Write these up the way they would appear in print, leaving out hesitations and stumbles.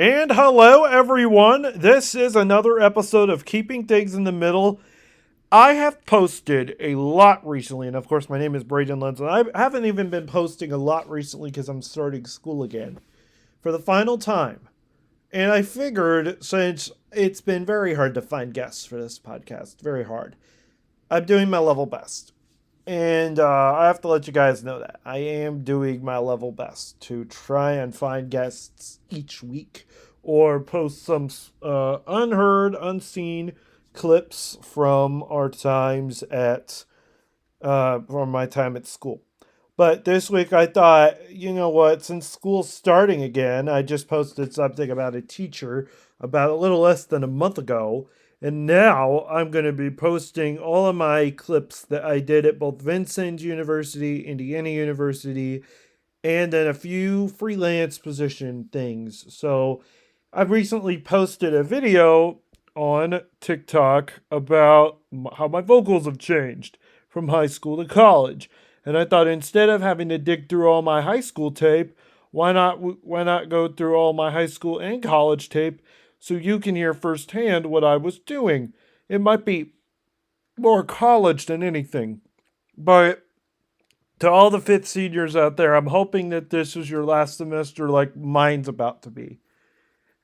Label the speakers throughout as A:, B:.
A: And hello, everyone. This is another episode of Keeping Things in the Middle. I have posted a lot recently, and of course, my name is Braydyn Lents, and I haven't even been posting a lot recently because I'm starting school again for the final time. And I figured since it's been very hard to find guests for this podcast, very hard, I'm doing my level best. And I have to let you guys know that I am doing my level best to try and find guests each week or post some unheard, unseen clips from our times at from my time at school. But this week I thought, you know what, since school's starting again, I just posted something about a teacher about a little less than a month ago. And now I'm going to be posting all of my clips that I did at both Vincennes University, Indiana University, and then a few freelance position things. So I've recently posted a video on TikTok about how my vocals have changed from high school to college. And I thought instead of having to dig through all my high school tape, why not go through all my high school and college tape so you can hear firsthand what I was doing. It might be more college than anything. But to all the fifth seniors out there, I'm hoping that this is your last semester like mine's about to be.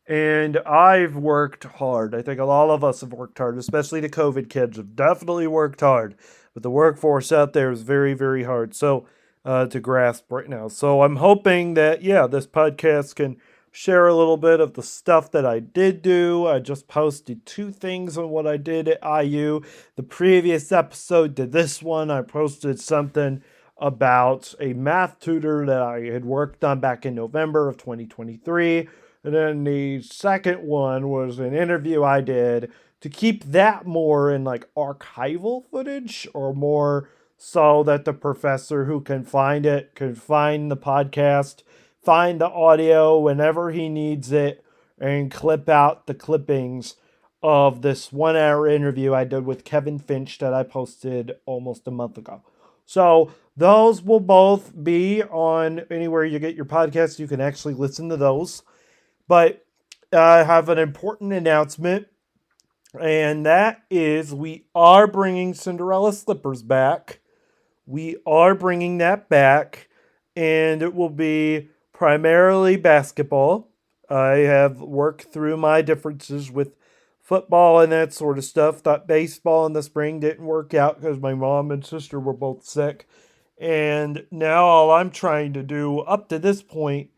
A: And I've worked hard. I think a lot of us have worked hard, especially the COVID kids have definitely worked hard. But the workforce out there is very, very hard to grasp right now. So I'm hoping that, yeah, this podcast can share a little bit of the stuff that I did do. I just posted two things on what I did at IU. The previous episode to this one, I posted something about a math tutor that I had worked on back in November of 2023. And then the second one was an interview I did to keep that more in like archival footage or more so that the professor who can find it can find the podcast, find the audio whenever he needs it, and clip out the clippings of this 1 hour interview I did with Kevin Finch that I posted almost a month ago. So those will both be on anywhere you get your podcasts. You can actually listen to those. But I have an important announcement, and that is we are bringing Cinderella Slippers back. We are bringing that back, and it will be primarily basketball. I have worked through my differences with football and that sort of stuff. Thought baseball in the spring didn't work out because my mom and sister were both sick. And now all I'm trying to do up to this point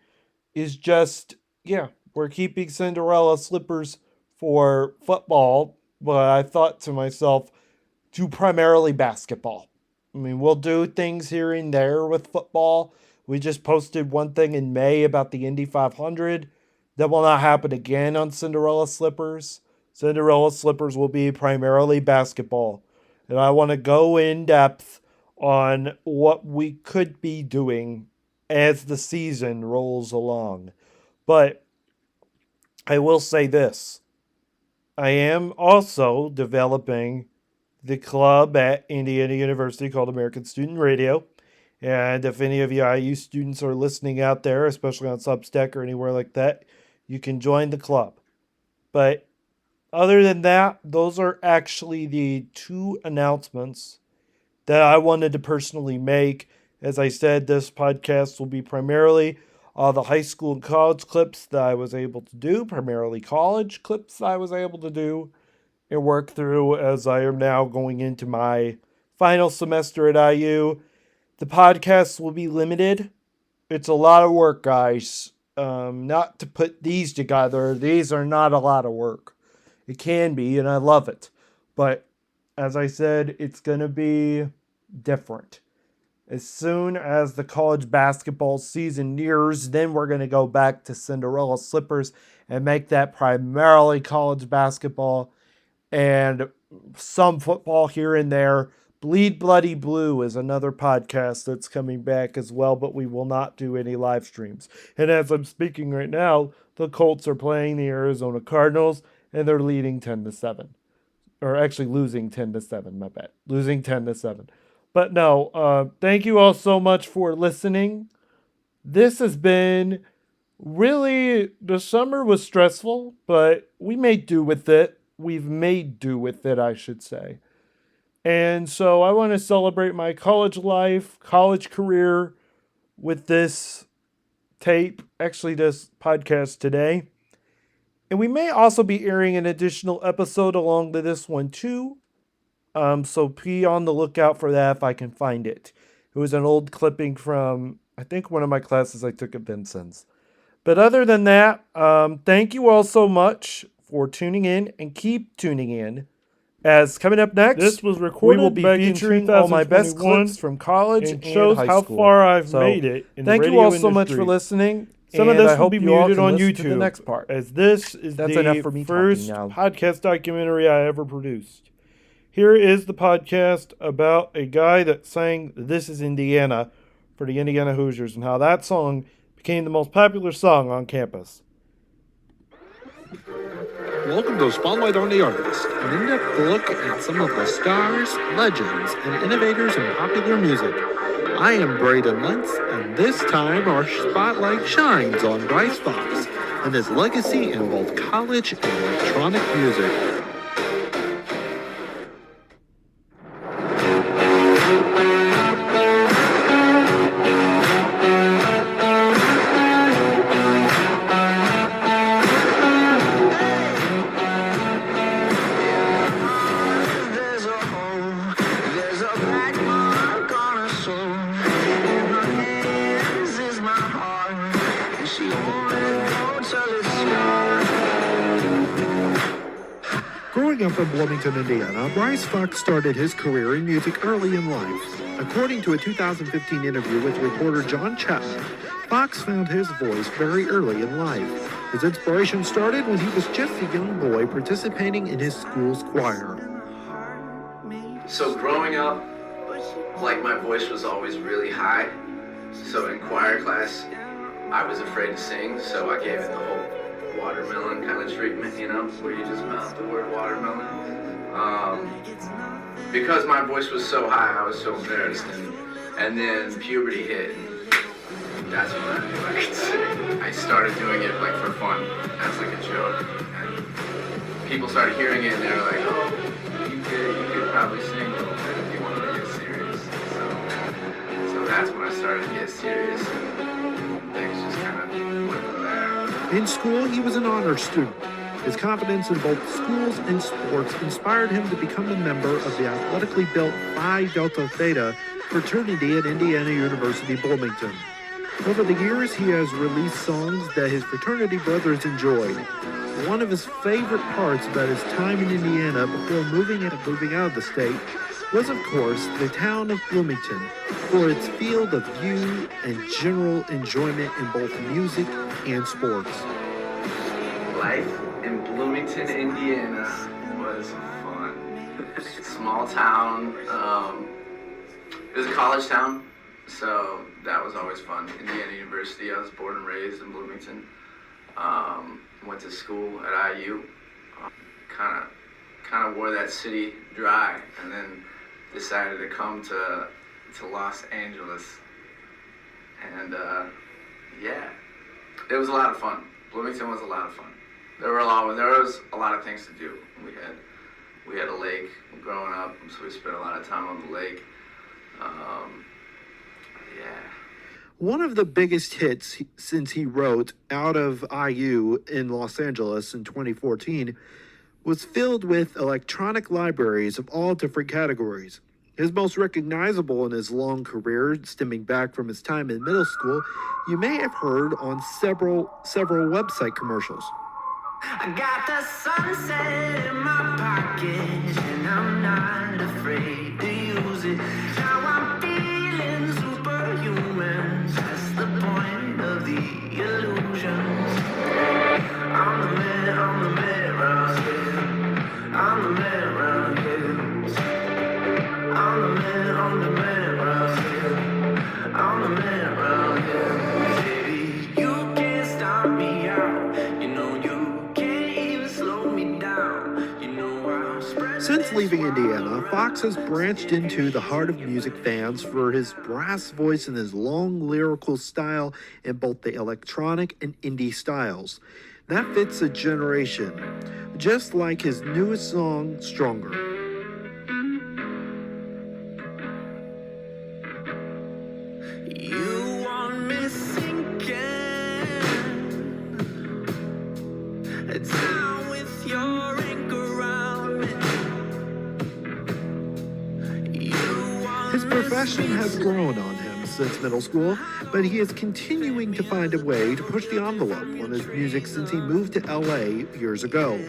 A: is just, yeah, we're keeping Cinderella Slippers for football, but I thought to myself, do primarily basketball. I mean, we'll do things here and there with football. We just posted one thing in May about the Indy 500. That will not happen again on Cinderella Slippers. Cinderella Slippers will be primarily basketball. And I want to go in depth on what we could be doing as the season rolls along. But I will say this. I am also developing the club at Indiana University called American Student Radio. And if any of you IU students are listening out there, especially on Substack or anywhere like that, you can join the club. But other than that, those are actually the two announcements that I wanted to personally make. As I said, this podcast will be primarily the high school and college clips that I was able to do, primarily college clips I was able to do and work through as I am now going into my final semester at IU. The podcast will be limited. It's a lot of work, guys. Not to put these together. These are not a lot of work. It can be, and I love it. But as I said, it's going to be different. As soon as the college basketball season nears, then we're going to go back to Cinderella Slippers and make that primarily college basketball and some football here and there. Bleed Bloody Blue is another podcast that's coming back as well, but we will not do any live streams. And as I'm speaking right now, the Colts are playing the Arizona Cardinals, and they're leading 10-7. Or actually losing 10-7, my bad. Losing 10-7. But no, thank you all so much for listening. This has been Really, the summer was stressful, but we made do with it. We've made do with it, I should say. And so I want to celebrate my college life, college career with this tape, actually, this podcast today. And we may also be airing an additional episode along to this one too. So be on the lookout for that if I can find it. It was an old clipping from, I think, one of my classes I took at Vincennes. But other than that, thank you all so much for tuning in and keep tuning in. As coming up next,
B: This was
A: we
B: recorded
A: will be
B: back in
A: featuring all my best
B: 2021
A: clips from college
B: and
A: and
B: shows
A: high
B: how
A: school.
B: far I've
A: So,
B: made it in the
A: thank you
B: radio
A: all so much
B: industry.
A: for listening.
B: Some of
A: and
B: this
A: I
B: will
A: hope
B: be
A: you all
B: muted
A: can
B: on
A: listen
B: YouTube,
A: to the next part.
B: as this is
A: That's
B: the
A: enough for me
B: first
A: talking now.
B: podcast documentary I ever produced. Here is the podcast about a guy that sang "This Is Indiana" for the Indiana Hoosiers and how that song became the most popular song on campus.
C: Welcome to Spotlight on the Artist, an in-depth look at some of the stars, legends, and innovators in popular music. I am Braydyn Lents, and this time our spotlight shines on Bryce Fox and his legacy in both college and electronic music. Growing up in Bloomington, Indiana, Bryce Fox started his career in music early in life. According to a 2015 interview with reporter John Chapman, Fox found his voice very early in life. His inspiration started when he was just a young boy participating in his school's choir.
D: So growing up, like my voice was always really high. So in choir class, I was afraid to sing, so I gave it the whole watermelon kind of treatment, you know, where you just mouth the word watermelon. Because my voice was so high, I was so embarrassed, and then puberty hit, and that's when I knew I could sing. I started doing it like for fun, as like a joke, and people started hearing it, and they were like, oh, you could probably sing a little bit if you wanted to get serious. So that's when I started to get serious, and things just kind of went from there.
C: In school, he was an honors student. His confidence in both schools and sports inspired him to become a member of the athletically built Phi Delta Theta fraternity at Indiana University, Bloomington. Over the years, he has released songs that his fraternity brothers enjoyed. One of his favorite parts about his time in Indiana before moving out of the state was, of course, the town of Bloomington, for its field of view and general enjoyment in both music and sports.
D: Life in Bloomington, Indiana was fun. Small town. It was a college town, so that was always fun. Indiana University, I was born and raised in Bloomington. Went to school at IU. Kind of wore that city dry, and then decided to come to Los Angeles. And yeah, it was a lot of fun. Bloomington was a lot of fun. There was a lot of things to do. We had a lake growing up, so we spent a lot of time on the lake. Yeah.
C: One of the biggest hits since he wrote Out of IU in Los Angeles in 2014 was filled with electronic libraries of all different categories. His most recognizable in his long career, stemming back from his time in middle school, you may have heard on several website commercials.
E: I got the sunset in my pocket, and I'm not afraid to use it. Now I'm feeling superhuman. That's the point of the illusion. I'm the man around here. I'm the man around here. I'm the man around here. I'm the man around here. Baby, you can't stop me out. You know you can't even slow me down. You know I'll spread.
C: Since Since leaving Indiana, Fox has branched into the heart of music fans for his brass voice and his long lyrical style in both the electronic and indie styles. That fits a generation, just like his newest song, Stronger.
E: You want me sinking down with your anchor around me.
C: His profession has grown on him since middle school, but he is continuing to find a way to push the envelope on his music since he moved to LA years ago.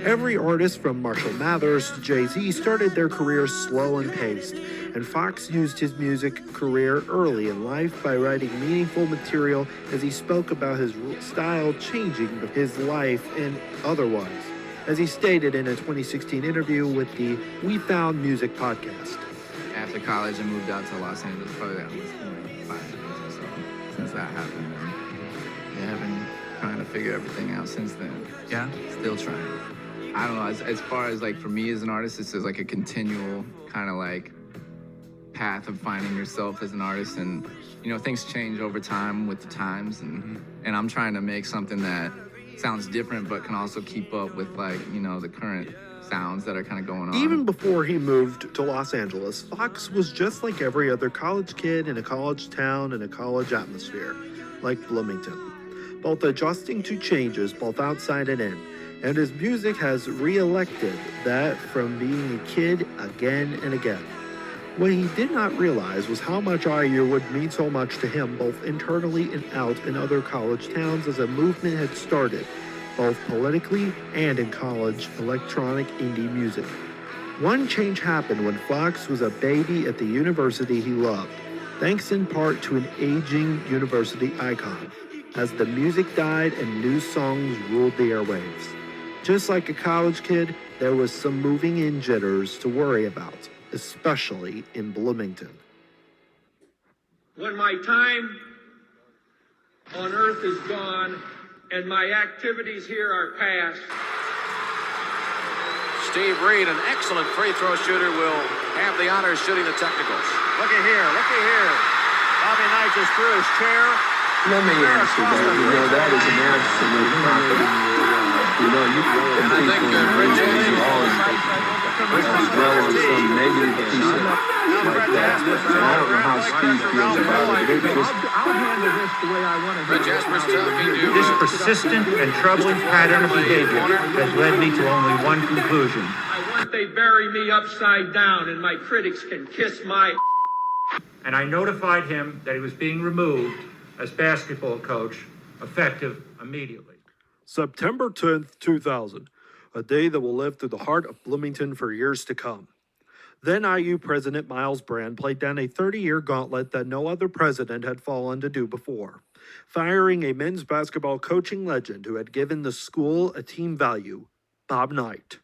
C: Every artist from Marshall Mathers to Jay-Z started their careers slow and paced, and Fox used his music career early in life by writing meaningful material as he spoke about his style changing his life and otherwise, as he stated in a 2016 interview with the We Found Music podcast.
D: After college, I moved out to Los Angeles. Probably that was 5 years or so since that happened. And I've been trying to figure everything out since then.
F: Yeah?
D: Still trying. I don't know, as far as like for me as an artist, it's just like a continual kind of like path of finding yourself as an artist. And, you know, things change over time with the times. And I'm trying to make something that sounds different but can also keep up with, like, you know, the current sounds that are kind of going on.
C: Even before he moved to Los Angeles, Fox was just like every other college kid in a college town and a college atmosphere, like Bloomington, both adjusting to changes both outside and in. And his music has re-elected that from being a kid again and again. What he did not realize was how much IU would mean so much to him both internally and out in other college towns as a movement had started, both politically and in college electronic indie music. One change happened when Fox was a baby at the university he loved, thanks in part to an aging university icon, as the music died and new songs ruled the airwaves. Just like a college kid, there was some moving in jitters to worry about, especially in Bloomington.
G: When my time on earth is gone and my activities here are past,
H: Steve Reed, an excellent free throw shooter, will have the honors shooting the technicals. Look at here. Bobby Knight just threw his chair.
I: Let me answer that. You know, that is an absolute compliment. You know, you can think as well on some negative piece like that. And I don't know how Steve feels about it.
G: I'll handle this the way I want to.
H: Fred Jasper's talking to
J: This persistent and troubling pattern of behavior has led me to only one conclusion.
G: I want they bury me upside down and my critics can kiss my.
J: And I notified him that he was being removed as basketball coach, effective immediately.
C: September 10th, 2000, a day that will live through the heart of Bloomington for years to come. Then IU President Miles Brand played down a 30-year gauntlet that no other president had fallen to do before, firing a men's basketball coaching legend who had given the school a team value, Bob Knight.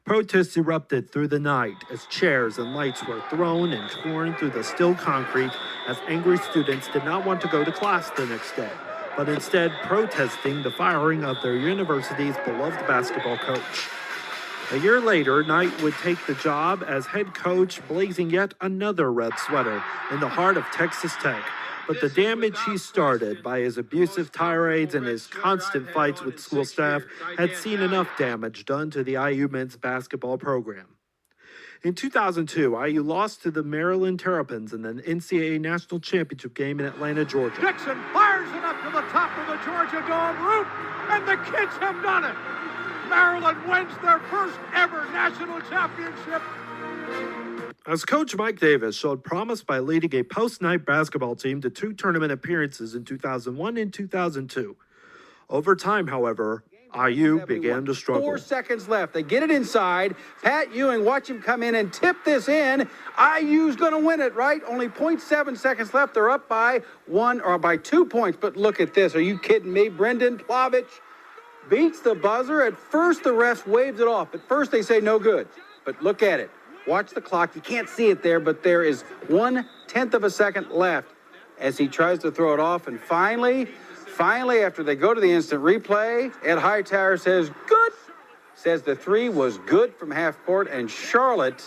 C: Protests erupted through the night as chairs and lights were thrown and torn through the still concrete as angry students did not want to go to class the next day, but instead protesting the firing of their university's beloved basketball coach. A year later, Knight would take the job as head coach, blazing yet another red sweater in the heart of Texas Tech. But the damage he started by his abusive tirades and his constant fights with school staff had seen enough damage done to the IU men's basketball program. In 2002, IU lost to the Maryland Terrapins in the NCAA National Championship game in Atlanta, Georgia.
G: Dixon fires it up to the top of the Georgia Dome roof, and the kids have done it. Maryland wins their first ever national championship.
C: As Coach Mike Davis showed promise by leading a post-night basketball team to 2 tournament appearances in 2001 and 2002. Over time, however, IU began to struggle.
K: 4 seconds left. They get it inside. Pat Ewing, watch him come in and tip this in. IU's going to win it, right? Only 0.7 seconds left. They're up by 1 or by 2 points. But look at this. Are you kidding me? Brendan Plavich beats the buzzer. At first, the ref waves it off. At first, they say no good. But look at it. Watch the clock. You can't see it there, but there is 1/10 of a second left as he tries to throw it off. And finally, after they go to the instant replay, Ed Hightower says, good. says the three was good from half court, and Charlotte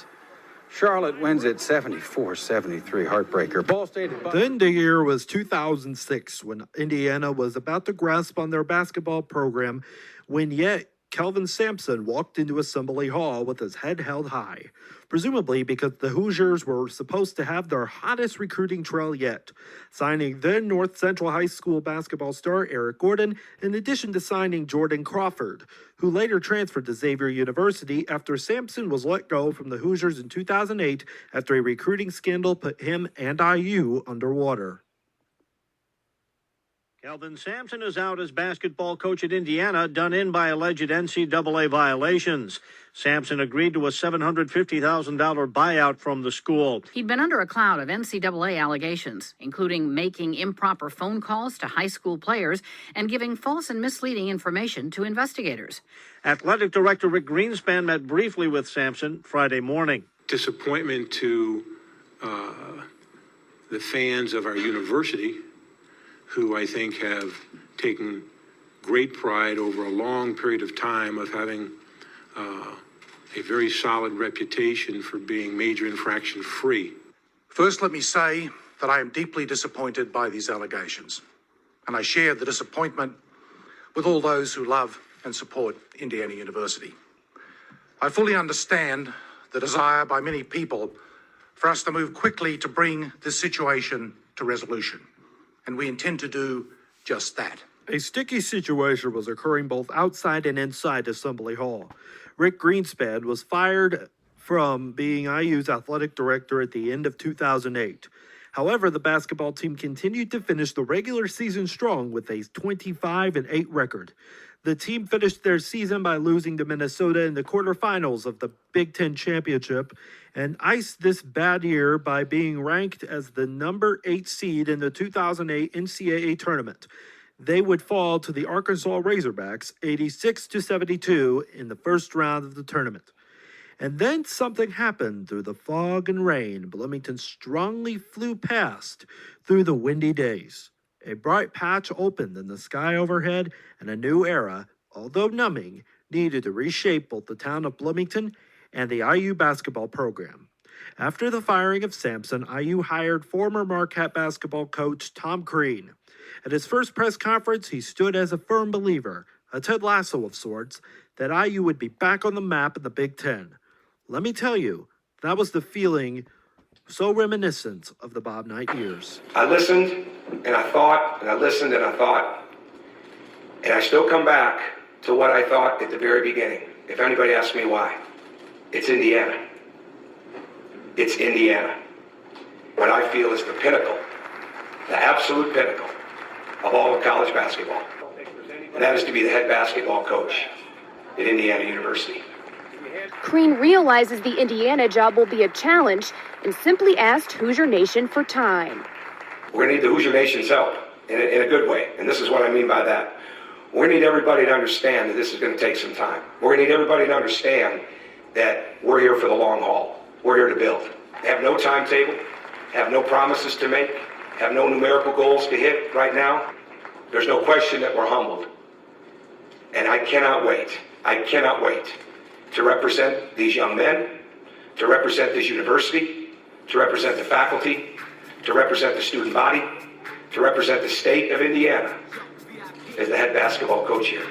K: wins it 74-73, heartbreaker. Ball State.
C: Then the year was 2006 when Indiana was about to grasp on their basketball program when yet Kelvin Sampson walked into Assembly Hall with his head held high, presumably because the Hoosiers were supposed to have their hottest recruiting trail yet, signing then North Central High School basketball star Eric Gordon, in addition to signing Jordan Crawford, who later transferred to Xavier University after Sampson was let go from the Hoosiers in 2008 after a recruiting scandal put him and IU underwater.
H: Kelvin Sampson is out as basketball coach at Indiana, done in by alleged NCAA violations. Sampson agreed to a $750,000 buyout from the school.
F: He'd been under a cloud of NCAA allegations, including making improper phone calls to high school players and giving false and misleading information to investigators.
H: Athletic director Rick Greenspan met briefly with Sampson Friday morning.
L: Disappointment to the fans of our university, who I think have taken great pride over a long period of time of having a very solid reputation for being major infraction free.
G: First, let me say that I am deeply disappointed by these allegations, and I share the disappointment with all those who love and support Indiana University. I fully understand the desire by many people for us to move quickly to bring this situation to resolution, and we intend to do just that.
C: A sticky situation was occurring both outside and inside Assembly Hall. Rick Greenspan was fired from being IU's athletic director at the end of 2008. However, the basketball team continued to finish the regular season strong with a 25-8 record. The team finished their season by losing to Minnesota in the quarterfinals of the Big Ten Championship and iced this bad year by being ranked as the number 8 seed in the 2008 NCAA tournament. They would fall to the Arkansas Razorbacks 86-72 in the first round of the tournament. And then something happened through the fog and rain. Bloomington strongly flew past through the windy days. A bright patch opened in the sky overhead, and a new era, although numbing, needed to reshape both the town of Bloomington and the IU basketball program. After the firing of Sampson, IU hired former Marquette basketball coach Tom Crean. At his first press conference, he stood as a firm believer, a Ted Lasso of sorts, that IU would be back on the map in the Big Ten. Let me tell you, that was the feeling so reminiscent of the Bob Knight years.
M: I listened, and I thought, and I listened, and I thought, and I still come back to what I thought at the very beginning. If anybody asks me why, it's Indiana. It's Indiana. What I feel is the pinnacle, the absolute pinnacle of all of college basketball. And that is to be the head basketball coach at Indiana University.
N: Crean realizes the Indiana job will be a challenge and simply asked Hoosier Nation for time.
M: We're going to need the Hoosier Nation's help in a good way. And this is what I mean by that. We're going to need everybody to understand that this is going to take some time. We're going to need everybody to understand that we're here for the long haul. We're here to build. Have no timetable, have no promises to make, have no numerical goals to hit right now. There's no question that we're humbled. And I cannot wait to represent these young men, to represent this university, to represent the faculty, to represent the student body, to represent the state of Indiana as the head basketball coach here.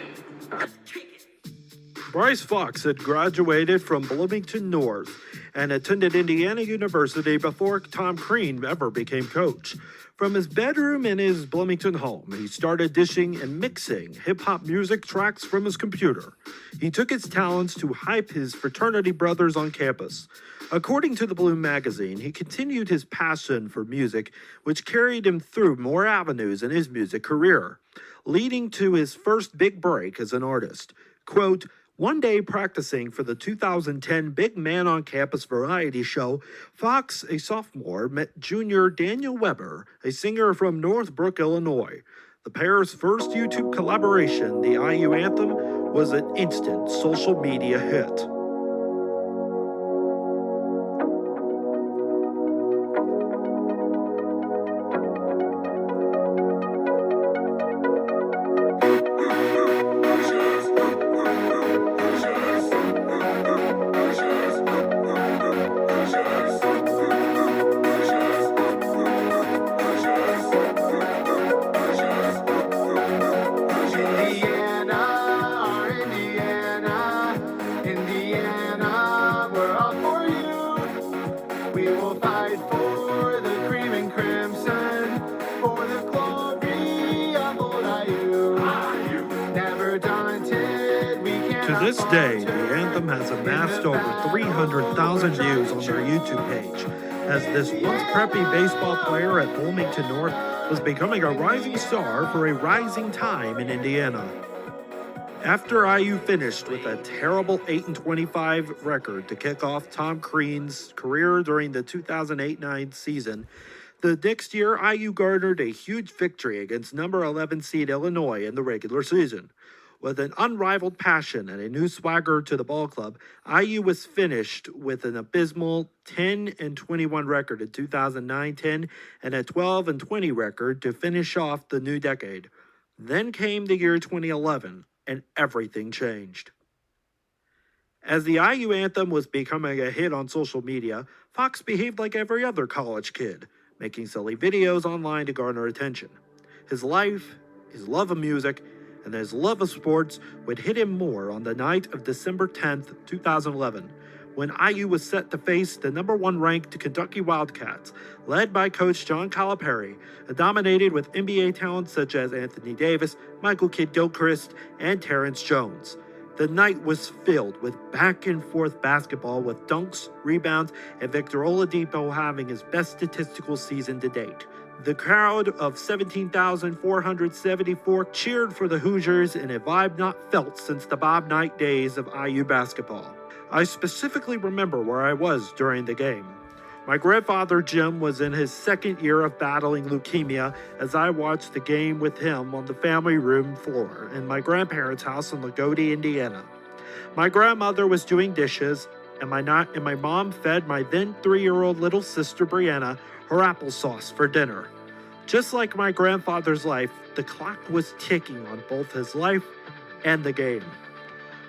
C: Bryce Fox had graduated from Bloomington North and attended Indiana University before Tom Crean ever became coach. From his bedroom in his Bloomington home, he started dishing and mixing hip-hop music tracks from his computer. He took his talents to hype his fraternity brothers on campus. According to the Bloom magazine, he continued his passion for music, which carried him through more avenues in his music career, leading to his first big break as an artist. Quote, one day practicing for the 2010 Big Man on Campus variety show, Fox, a sophomore, met junior Daniel Weber, a singer from Northbrook, Illinois. The pair's first YouTube collaboration, the IU Anthem, was an instant social media hit. To this day, the anthem has amassed over 300,000 views on their YouTube page, as this once preppy baseball player at Wilmington North was becoming a rising star for a rising time in Indiana. After IU finished with a terrible 8-25 record to kick off Tom Crean's career during the 2008-9 season, the next year IU garnered a huge victory against number 11 seed Illinois in the regular season. With an unrivaled passion and a new swagger to the ball club, IU was finished with an abysmal 10-21 record in 2009-10 and a 12-20 record to finish off the new decade. Then came the year 2011, and everything changed. As the IU anthem was becoming a hit on social media, Fox behaved like every other college kid, making silly videos online to garner attention. His life, his love of music, and his love of sports would hit him more on the night of December 10th, 2011, when IU was set to face the number 1 ranked Kentucky Wildcats, led by coach John Calipari, and dominated with NBA talents such as Anthony Davis, Michael Kidd-Gilchrist, and Terrence Jones. The night was filled with back-and-forth basketball with dunks, rebounds, and Victor Oladipo having his best statistical season to date. The crowd of 17,474 cheered for the Hoosiers in a vibe not felt since the Bob Knight days of IU basketball. I specifically remember where I was during the game. My grandfather Jim was in his second year of battling leukemia as I watched the game with him on the family room floor in my grandparents' house in Lagodi, Indiana. My grandmother was doing dishes, and my mom fed my then 3-year-old little sister Brianna her applesauce for dinner. Just like my grandfather's life, the clock was ticking on both his life and the game.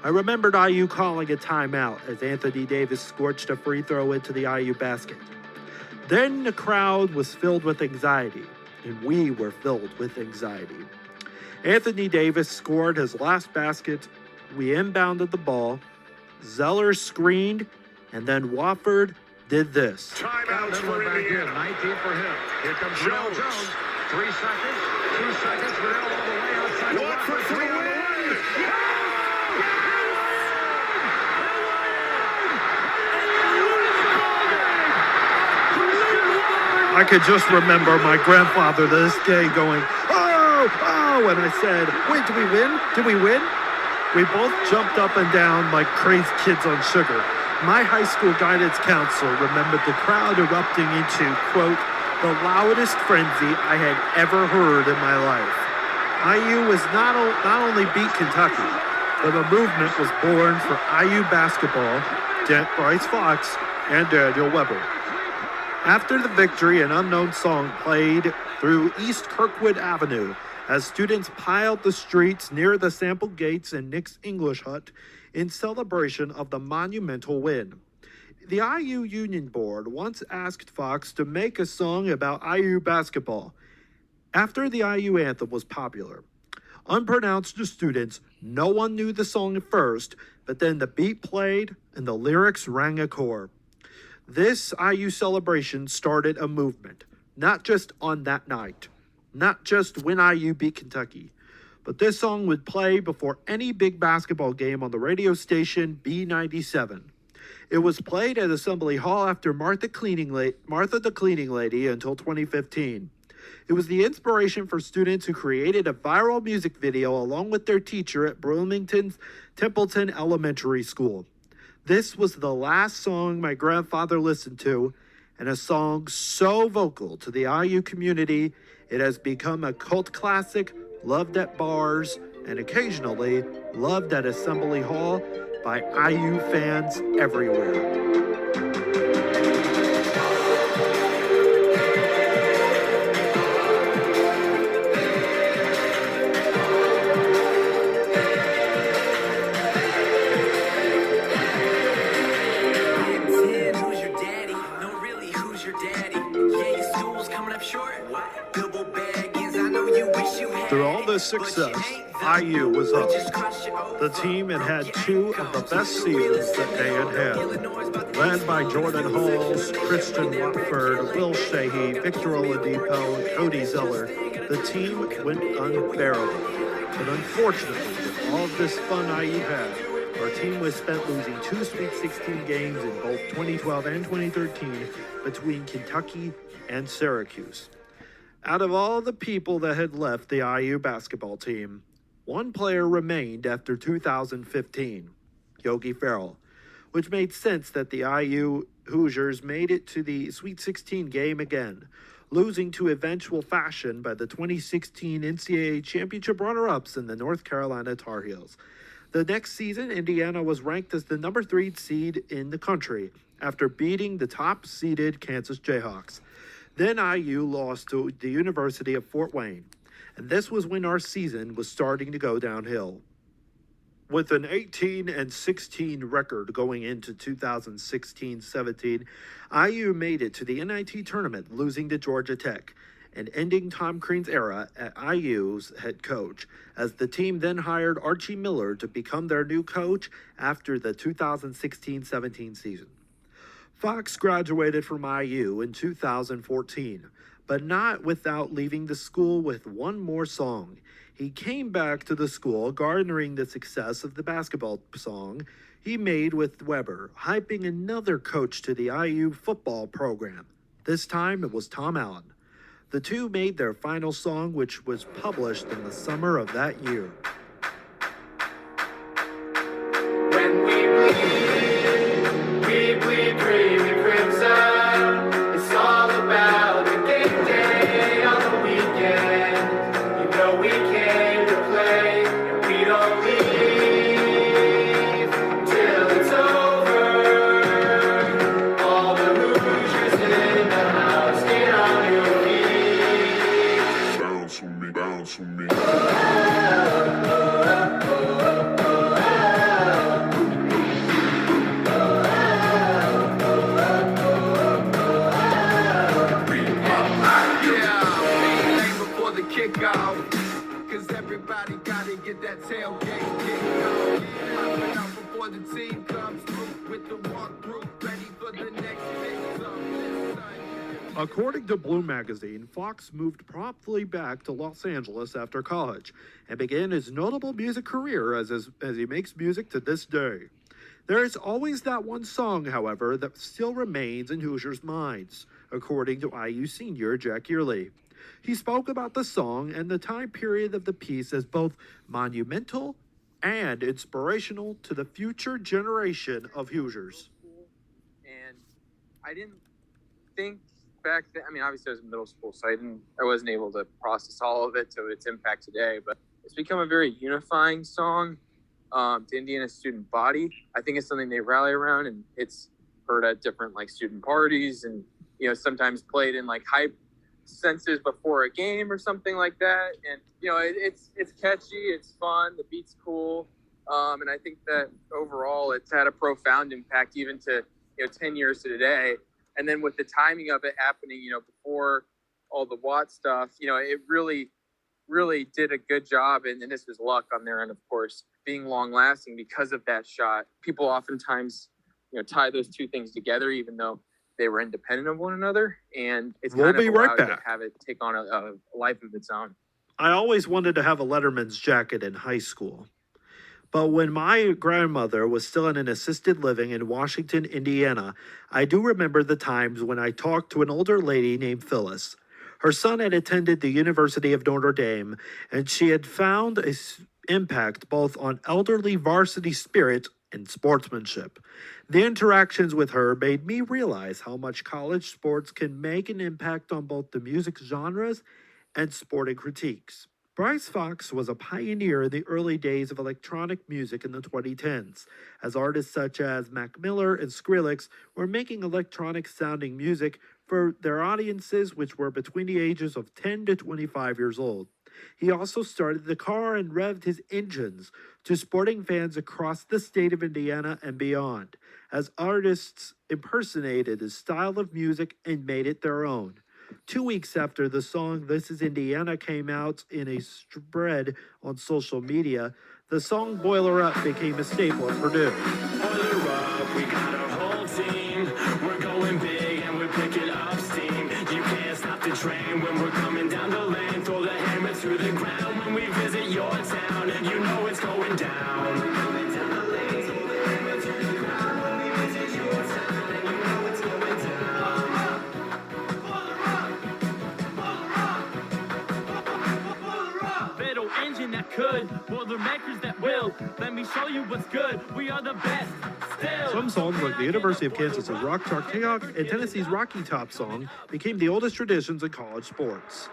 C: I remembered IU calling a timeout as Anthony Davis scorched a free throw into the IU basket. Then the crowd was filled with anxiety, and we were filled with anxiety. Anthony Davis scored his last basket. We inbounded the ball. Zeller screened, and then Wofford did this.
O: Timeouts for Indiana. 19 for him. Here comes Jones. 3 seconds. 2 seconds. Riddell all the way outside. Watford for the win.
C: I could just remember my grandfather this day going, "Oh, oh," and I said, "Wait, did we win? Did we win?" We both jumped up and down like crazy kids on sugar. My high school guidance counselor remembered the crowd erupting into, quote, the loudest frenzy I had ever heard in my life. IU was not only beat Kentucky, but a movement was born for IU basketball, Bryce Fox, and Daniel Weber. After the victory, an unknown song played through East Kirkwood Avenue as students piled the streets near the sample gates in Nick's English Hut in celebration of the monumental win. The IU Union Board once asked Fox to make a song about IU basketball after the IU anthem was popular. Unbeknownst to students, no one knew the song at first, but then the beat played and the lyrics rang a core. This IU celebration started a movement, not just on that night, not just when IU beat Kentucky, but this song would play before any big basketball game on the radio station B97. It was played at Assembly Hall after Martha the Cleaning Lady until 2015. It was the inspiration for students who created a viral music video along with their teacher at Bloomington's Templeton Elementary School. This was the last song my grandfather listened to, and a song so vocal to the IU community, it has become a cult classic, loved at bars, and occasionally loved at Assembly Hall by IU fans everywhere. Through all this success, IU was up. The team had 2 of the best seasons that they had had. Led by Jordan Halls, Christian Watford, Will Sheehy, Victor Oladipo, and Cody Zeller, the team went unbearable. But unfortunately, With all of this fun IU had, our team was spent losing 2 Sweet 16 games in both 2012 and 2013 between Kentucky and Syracuse. Out of all the people that had left the IU basketball team, one player remained after 2015, Yogi Ferrell, which made sense that the IU Hoosiers made it to the Sweet 16 game again, losing to eventual fashion by the 2016 NCAA championship runner-ups in the North Carolina Tar Heels. The next season, Indiana was ranked as the number 3 seed in the country after beating the top-seeded Kansas Jayhawks. Then IU lost to the University of Fort Wayne, and this was when our season was starting to go downhill. With an 18-16 record going into 2016-17, IU made it to the NIT tournament, losing to Georgia Tech, and ending Tom Crean's era at IU's head coach, as the team then hired Archie Miller to become their new coach after the 2016-17 season. Fox graduated from IU in 2014, but not without leaving the school with one more song. He came back to the school, garnering the success of the basketball song he made with Weber, hyping another coach to the IU football program. This time it was Tom Allen. The two made their final song, which was published in the summer of that year.
E: When we bleed green and crimson. It's all about the game day on the weekend. You know we came to play, and we don't leave till it's over. All the Hoosiers in the house, get on your feet. Bounce with me, bounce with me. Cause everybody gotta get that tailgate kick out. Popping out before the team comes through with the walkthrough, ready for the next mix-up.
C: According to Bloom magazine, Fox moved promptly back to Los Angeles after college and began his notable music career as he makes music to this day. There is always that one song, however, that still remains in Hoosiers' minds, according to IU senior Jack Yearley. He spoke about the song and the time period of the piece as both monumental and inspirational to the future generation of Hoosiers.
P: And I didn't think back then, I mean, obviously I was in middle school, so I wasn't able to process all of it to its impact today, but it's become a very unifying song to Indiana's student body. I think it's something they rally around, and it's heard at different student parties, and sometimes played in hype senses before a game or something like that. And it's catchy, it's fun, the beat's cool, and I think that overall it's had a profound impact even to 10 years to today. And then with the timing of it happening before all the Watt stuff, it really did a good job. And this was luck on their end, of course, being long lasting because of that shot. People oftentimes tie those two things together, even though they were independent of one another, and it's
C: We'll
P: kind of
C: be right
P: allowed to
C: back.
P: have it take on a life of its own.
C: I always wanted to have a Letterman's jacket in high school. But when my grandmother was still in an assisted living in Washington, Indiana, I do remember the times when I talked to an older lady named Phyllis. Her son had attended the University of Notre Dame, and she had found an impact both on elderly varsity spirit and sportsmanship. The interactions with her made me realize how much college sports can make an impact on both the music genres and sporting critiques. Bryce Fox was a pioneer in the early days of electronic music in the 2010s, as artists such as Mac Miller and Skrillex were making electronic-sounding music for their audiences, which were between the ages of 10 to 25 years old. He also started the car and revved his engines to sporting fans across the state of Indiana and beyond, as artists impersonated his style of music and made it their own. 2 weeks after the song This Is Indiana came out in a spread on social media, the song Boiler Up became a staple at Purdue.
E: Boiler up, we got our whole team. We're going big and we're picking up steam. You can't stop the train when we're coming down the lane. Throw the hammer to the ground when we visit your town, and you know it's going down. Moving down the lane, so we're to the ground. When we visit your town, and you know it's going down.
Q: Fatal engine that could, well, the makers that will. Let me show you what's good. We are the best. Still.
C: Some songs like the University of Kansas's Rock Chalk Tayock and Tennessee's Rocky Top song became the oldest traditions in college sports.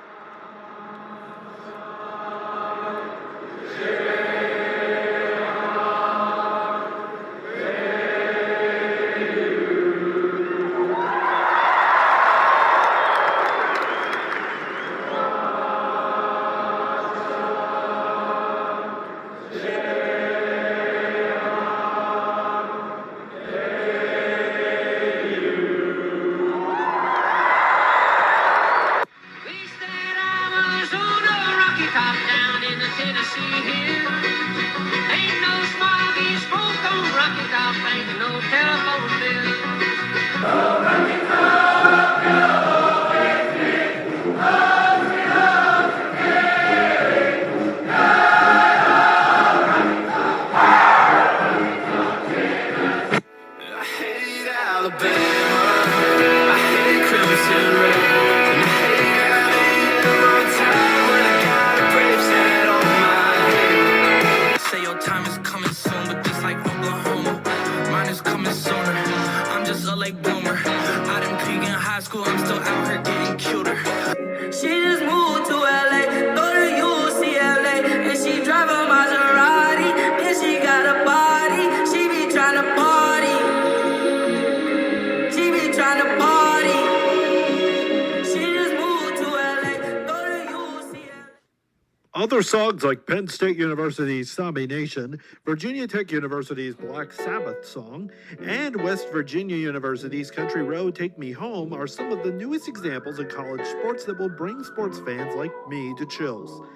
C: Other songs like Penn State University's Zombie Nation, Virginia Tech University's Black Sabbath song, and West Virginia University's Country Road Take Me Home are some of the newest examples in college sports that will bring sports fans like me to chills.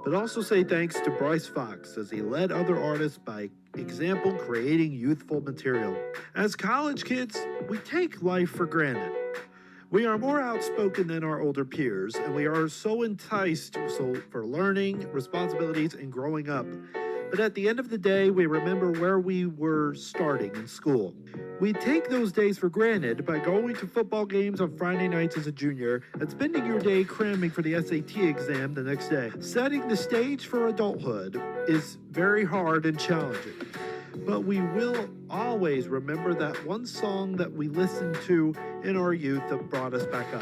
C: But also say thanks to Bryce Fox as he led other artists by example creating youthful material. As college kids, we take life for granted. We are more outspoken than our older peers, and we are so enticed for learning, responsibilities, and growing up. But at the end of the day, we remember where we were starting in school. We take those days for granted by going to football games on Friday nights as a junior and spending your day cramming for the SAT exam the next day. Setting the stage for adulthood is very hard and challenging. But we will always remember that one song that we listened to in our youth that brought us back up.